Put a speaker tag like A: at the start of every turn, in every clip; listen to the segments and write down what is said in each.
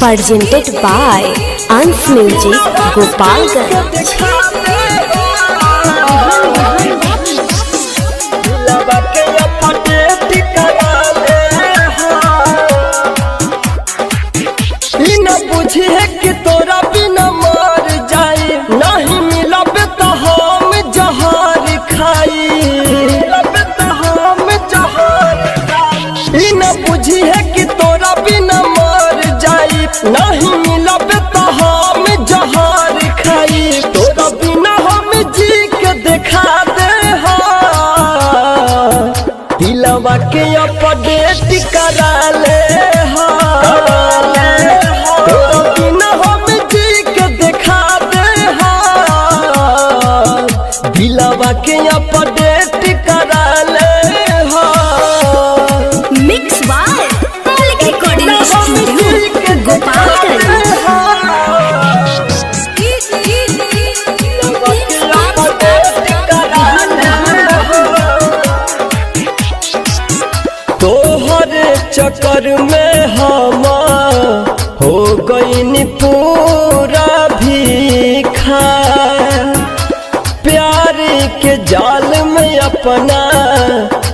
A: Presented by Ans Music, Gopalganj।
B: बुझी है कि तोरा बिना मर जाई, नहीं मिलब तो हम जहर खाई, न बुझी है कि तोरा बिना मर जाई, नहीं मिलब तो हम जहर खाई। तोरा बिना हम जी के देखा दे दिलवा के अपडेट करा ले दिलवा के अपडेट करा ले हो।
A: मिक्स बाय मालिक रिकॉर्डिंग स्टूडियो, गोपालगंज।
B: तोहरे चक्कर में हम हो गई पूरा भीखा, प्यार के जाल में अपना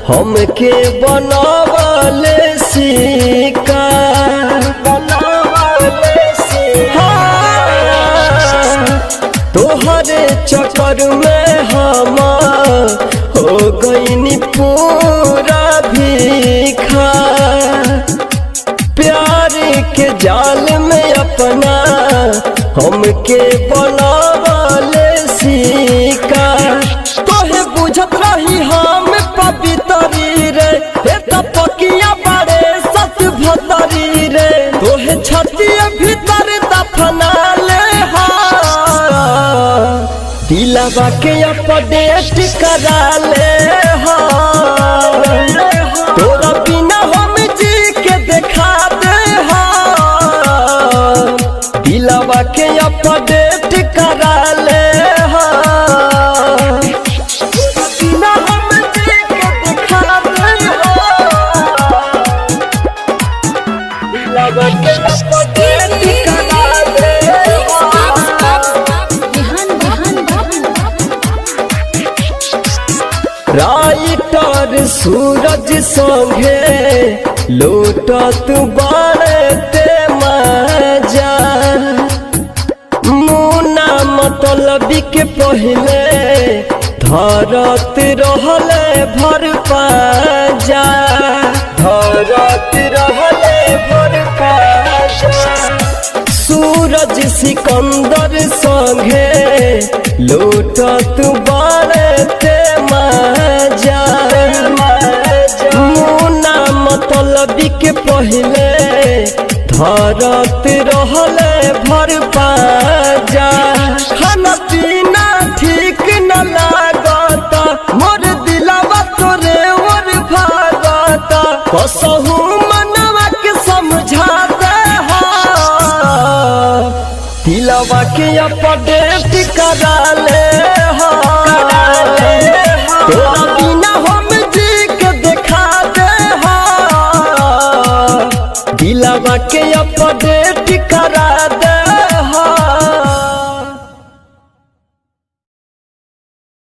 B: हमके बनावले सीका, तोहरे चक्कर में हम हो गई पूरा भीखा, प्यार के जाल में अपना हमके बनावले सीका। तोहे बुझत रही हम पवित्री रे, पकिया बड़े सत भतरी रे, तोहे छतिए भीतर दफना ले दिलवा के अपडेट करा ले तोरा बिना हम जी के देखा दे दिलवा के अपडेट करा ले बिना हम जी के देखा दे दिलवा के अपडेट करा ले। राइटर सूरज संगे लूटत बाड़े ते मजा, मुना मतलबी के पहले धरत रहले भर पाजा, धरत रहले भर पाजा। सूरज सिकंदर संगे लूटत बाड़े ते मजा, मुना मतलबी के पहले धरत रहले भर पाजा। खाना पीना ठीक न लागत, मोर दिलवा तोरे ओर भागत, कसहु मनवा के समझा दे दिलवा के अपडेट